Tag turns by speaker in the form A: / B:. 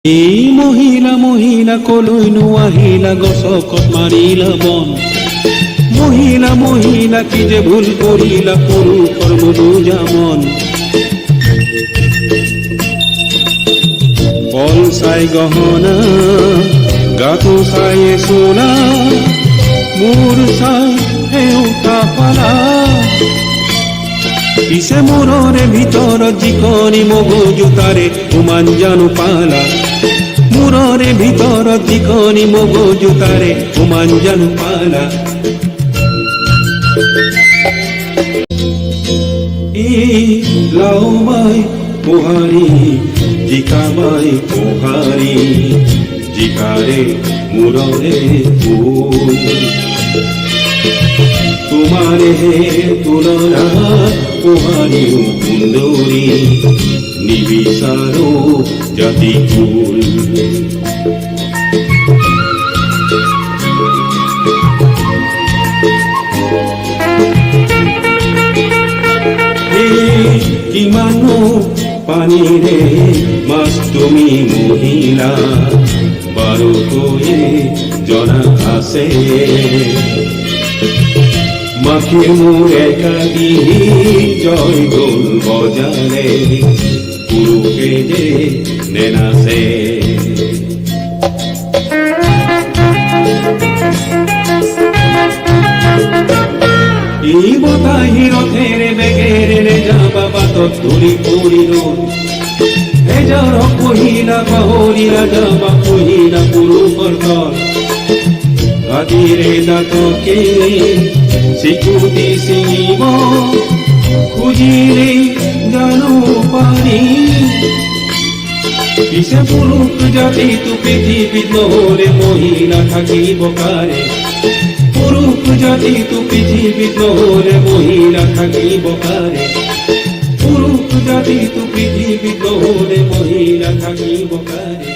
A: এই মহিলা মহিলা কলৈনো আহিলা গছকত মাৰিলা বন মহিলা মহিলা কি যে ভুল কৰিলা পুৰুষৰ নুবুজা মন বল চাই গহনা গাটো চাই সোণা মোৰ চাই হেউকা পালা পিছে মোৰৰে ভিতৰত যিকণি মগজু তাৰে উমান জানো পালা মোৰৰে ভিতৰত যিকণি মগজু তাৰে উমান জানো পালা লাও মাই পোহাৰী জিকামাই পোহাৰী জিকাৰে মোৰৰে ফুল তোমারে তুলনা পোহারিও সুন্দরী নিবিচারো জাতি ফুল কিমানো পানীৰে মাছ তুমি মহিলা বাৰুকৈয়ে জনা আছে মাখির মোর একাকি জয় দোল বজালে পুরুষে যে নেনাছে এই বতাহি রথেরে বেগেরে নে যাবা বাতত ধরি পড়িল এজর কহিলা বাহরিলা যাবা কহিলা পুরুষর দল আদিরে দাঁতকে সিকুতি সিব খুঁজিলে জানো পারি পিছে পুরুষ জাতি তু পৃথিবীত নহলে মহিলা থাকিব কারে পুরুষ জাতি তু পৃথিবীত নহলে মহিলা থাকিব কারে পুরুষ জাতি তু পৃথিবীত নহলে মহিলা থাকিব কারে